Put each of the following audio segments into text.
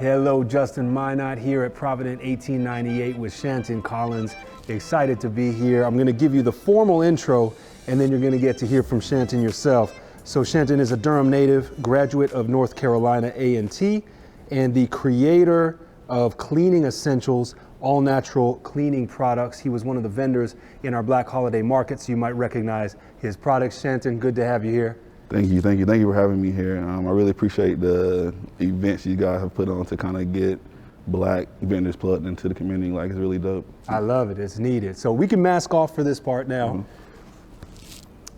Hello, Justin Minot here at Provident 1898 with Chantin Collins. Excited to be here. I'm going to give you the formal intro and then you're going to get to hear from Chantin yourself. So Chantin is a Durham native, graduate of North Carolina A&T, and the creator of Cleaning Essentials, all natural cleaning products. He was one of the vendors in our Black Holiday Market, so you might recognize his products. Chantin, good to have you here. Thank you for having me here. I really appreciate the events you guys have put on to kind of get Black vendors plugged into the community. Like, it's really dope. I love it, it's needed. So we can mask off for this part now.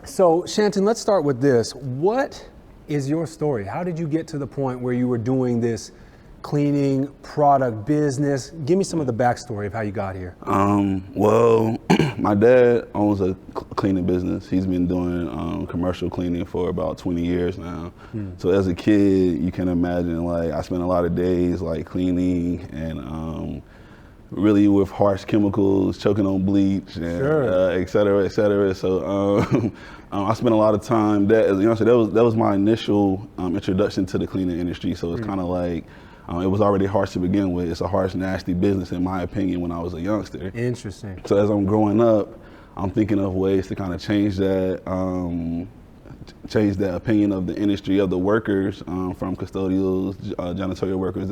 So Chantin, let's start with this. What is your story? How did you get to the point where you were doing this cleaning product business? Give me some of the backstory of how you got here. Well, my dad owns a cleaning business. He's been doing commercial cleaning for about 20 years now. So as a kid, you can imagine, like, I spent a lot of days like cleaning and really with harsh chemicals, choking on bleach, and et cetera, et cetera. So I spent a lot of time. That, as a youngster, that was my initial introduction to the cleaning industry. So it's kind of like, it was already harsh to begin with. It's a harsh, nasty business, in my opinion, when I was a youngster. Interesting. So as I'm growing up, I'm thinking of ways to kind of change that opinion of the industry, of the workers, from custodials, janitorial workers,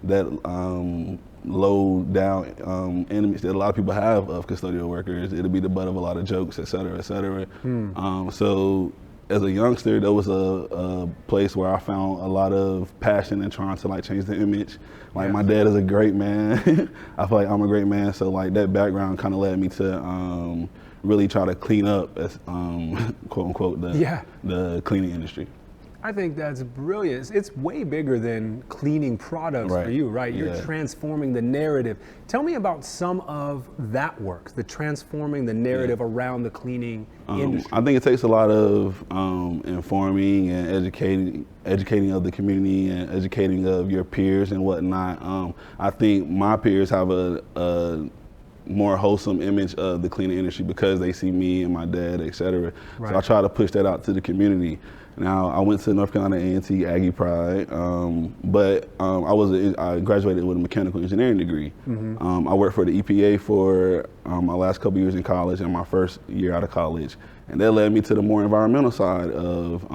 that low down enemies that a lot of people have of custodial workers. It'll be the butt of a lot of jokes, et cetera, et cetera. So as a youngster, there was a place where I found a lot of passion in trying to like change the image. Like, my dad is a great man. I feel like I'm a great man. So like that background kind of led me to really try to clean up, as quote unquote, the cleaning industry. I think that's brilliant. It's way bigger than cleaning products for you, right? You're transforming the narrative. Tell me about some of that work, the transforming the narrative around the cleaning industry. I think it takes a lot of informing and educating of the community and educating of your peers and whatnot. I think my peers have a more wholesome image of the cleaning industry because they see me and my dad, et cetera. So I try to push that out to the community. Now, I went to North Carolina A&T, Aggie Pride, but I graduated with a mechanical engineering degree. I worked for the EPA for my last couple years in college and my first year out of college. And that led me to the more environmental side of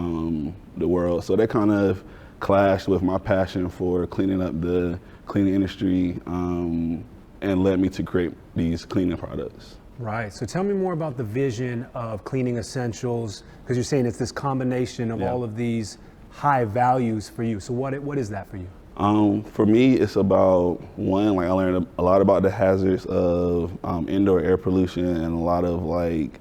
the world. So that kind of clashed with my passion for cleaning up the cleaning industry and led me to create these cleaning products. Right, so tell me more about the vision of Cleaning Essentials, because you're saying it's this combination of all of these high values for you. So what is that for you? For me, it's about, one, like, I learned a lot about the hazards of indoor air pollution and a lot of like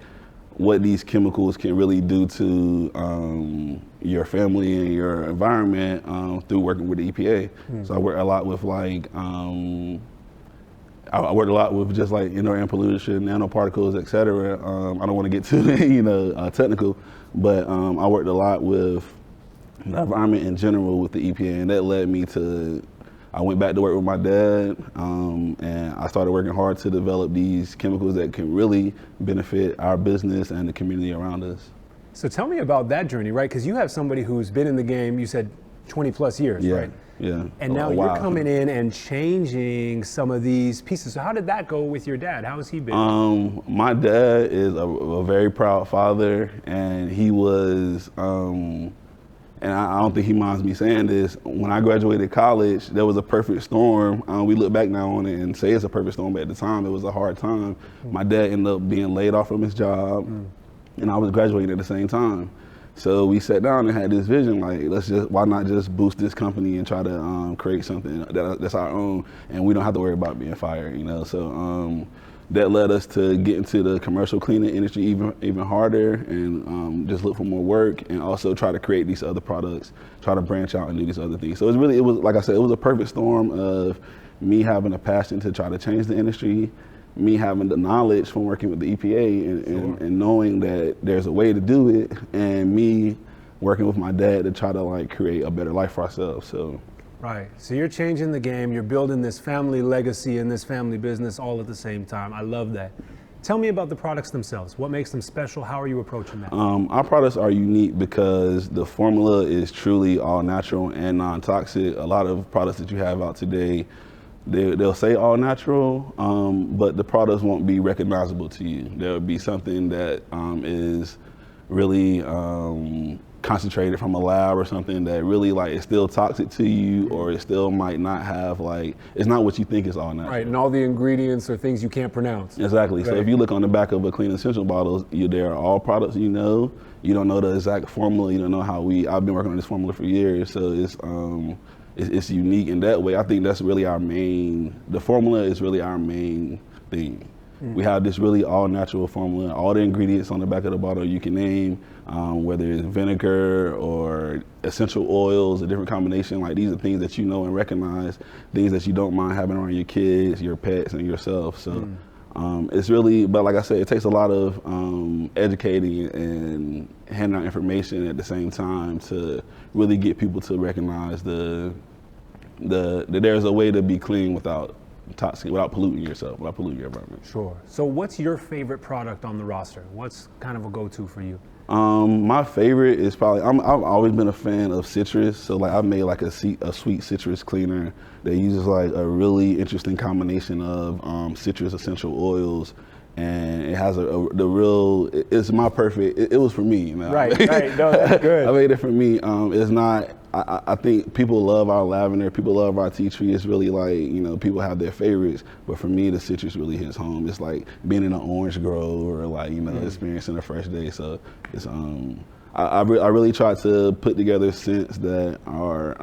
what these chemicals can really do to your family and your environment through working with the EPA. So I work a lot with like, I worked a lot with just like indoor air pollution, nanoparticles, et cetera. I don't want to get too, technical, but I worked a lot with the environment in general with the EPA, and that led me to, I went back to work with my dad, and I started working hard to develop these chemicals that can really benefit our business and the community around us. So tell me about that journey, right? Because you have somebody who's been in the game, you said 20 plus years, right? Yeah. And now you're coming in and changing some of these pieces. So how did that go with your dad? How has he been? My dad is a very proud father, and he was, and I don't think he minds me saying this, when I graduated college, there was a perfect storm. We look back now on it and say it's a perfect storm, but at the time it was a hard time. My dad ended up being laid off from his job, and I was graduating at the same time. So we sat down and had this vision, like, why not just boost this company and try to create something that's our own, and we don't have to worry about being fired, So that led us to get into the commercial cleaning industry even harder, and just look for more work, and also try to create these other products, try to branch out and do these other things. So it was like I said, it was a perfect storm of me having a passion to try to change the industry, me having the knowledge from working with the EPA and knowing that there's a way to do it, and me working with my dad to try to like create a better life for ourselves. So. Right, so you're changing the game, you're building this family legacy and this family business all at the same time. I love that. Tell me about the products themselves. What makes them special? How are you approaching that? Our products are unique because the formula is truly all natural and non-toxic. A lot of products that you have out today, they'll say all natural, but the products won't be recognizable to you. There'll be something that is really concentrated from a lab or something that really like is still toxic to you, or it still might not have like, it's not what you think is all natural. Right, and all the ingredients are things you can't pronounce. Exactly. Right. So if you look on the back of a Clean Essential bottle, there are all products you don't know the exact formula, you don't know how I've been working on this formula for years, so it's unique in that way. I think that's really the formula is really our main thing. We have this really all natural formula, all the ingredients on the back of the bottle you can name, whether it's vinegar or essential oils, a different combination. Like these are things that you know and recognize, things that you don't mind having around your kids, your pets, and yourself. So it's really, but like I said, it takes a lot of educating and handing out information at the same time to really get people to recognize that there's a way to be clean without polluting yourself, without polluting your environment. Sure. So what's your favorite product on the roster? What's kind of a go-to for you? My favorite is probably, I've always been a fan of citrus. So like I've made like a sweet citrus cleaner that uses like a really interesting combination of citrus essential oils. And it has it's my perfect, it was for me. Right, no, that's good. I made it for me. It's not, I think people love our lavender, people love our tea tree. It's really like, people have their favorites, but for me, the citrus really hits home. It's like being in an orange grove or like, experiencing a fresh day. So it's, I really try to put together scents that are,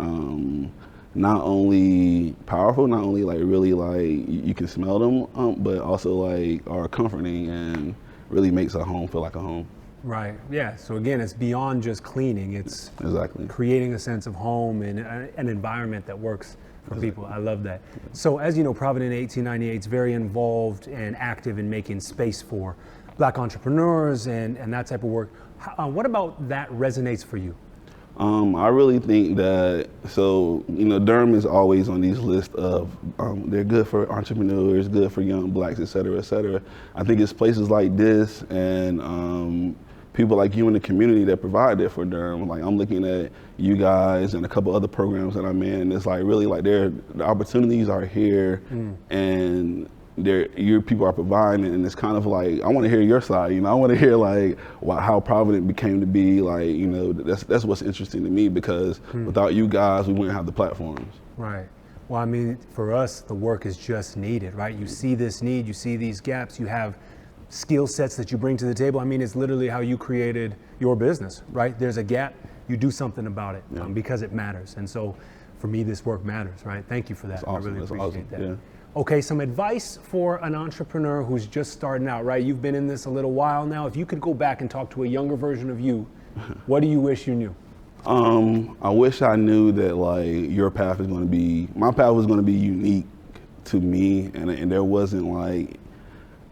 not only powerful, not only like really like you can smell them, but also like are comforting and really makes a home feel like a home. Right, yeah. So again, it's beyond just cleaning. It's exactly creating a sense of home and an environment that works for people. I love that. So as you know, Provident 1898 is very involved and active in making space for Black entrepreneurs and that type of work. What about that resonates for you? I really think that, Durham is always on these lists of, they're good for entrepreneurs, good for young Blacks, et cetera, et cetera. I think it's places like this and people like you in the community that provide that for Durham. Like I'm looking at you guys and a couple other programs that I'm in, and it's like really like the opportunities are here and your people are providing it, and it's kind of like I want to hear your side. I want to hear like how Provident became to be. Like that's what's interesting to me because without you guys, we wouldn't have the platforms. Right. Well, I mean, for us, the work is just needed, right? You see this need, you see these gaps, you have skill sets that you bring to the table. I mean, it's literally how you created your business, right? There's a gap, you do something about it because it matters. And so, for me, this work matters, right? Thank you for that. That's awesome. I really appreciate that. Yeah. Okay, some advice for an entrepreneur who's just starting out, right? You've been in this a little while now. If you could go back and talk to a younger version of you, what do you wish you knew? I wish I knew that like my path was going to be unique to me, and there wasn't like,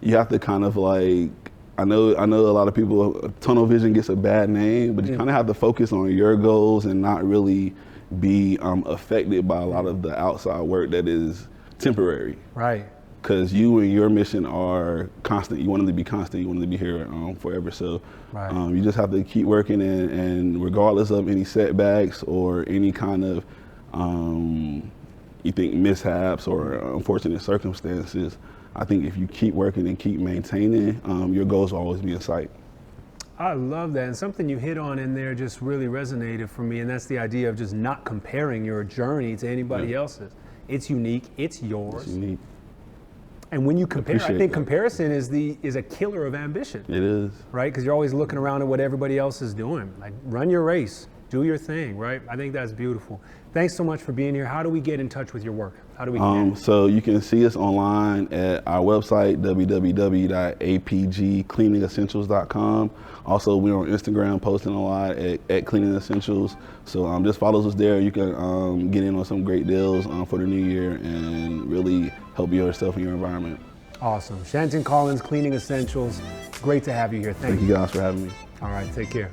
you have to kind of like, I know a lot of people, tunnel vision gets a bad name, but you kind of have to focus on your goals and not really be affected by a lot of the outside work that is temporary. Right. Because you and your mission are constant. You want them to be constant. You want them to be here forever. So you just have to keep working, and regardless of any setbacks or any kind of mishaps or unfortunate circumstances, I think if you keep working and keep maintaining, your goals will always be in sight. I love that. And something you hit on in there just really resonated for me, and that's the idea of just not comparing your journey to anybody else's. It's unique, it's yours. It's unique. And when you compare, I think comparison is a killer of ambition. It is. Right? Because you're always looking around at what everybody else is doing. Like, run your race, do your thing, right? I think that's beautiful. Thanks so much for being here. How do we get in touch with your work? How do we connect? So you can see us online at our website, www.apgcleaningessentials.com. Also, we're on Instagram posting a lot at Cleaning Essentials. So just follow us there. You can get in on some great deals for the new year and really help yourself and your environment. Awesome. Chantin Collins, Cleaning Essentials. Great to have you here. Thank you. Thank you guys for having me. All right, take care.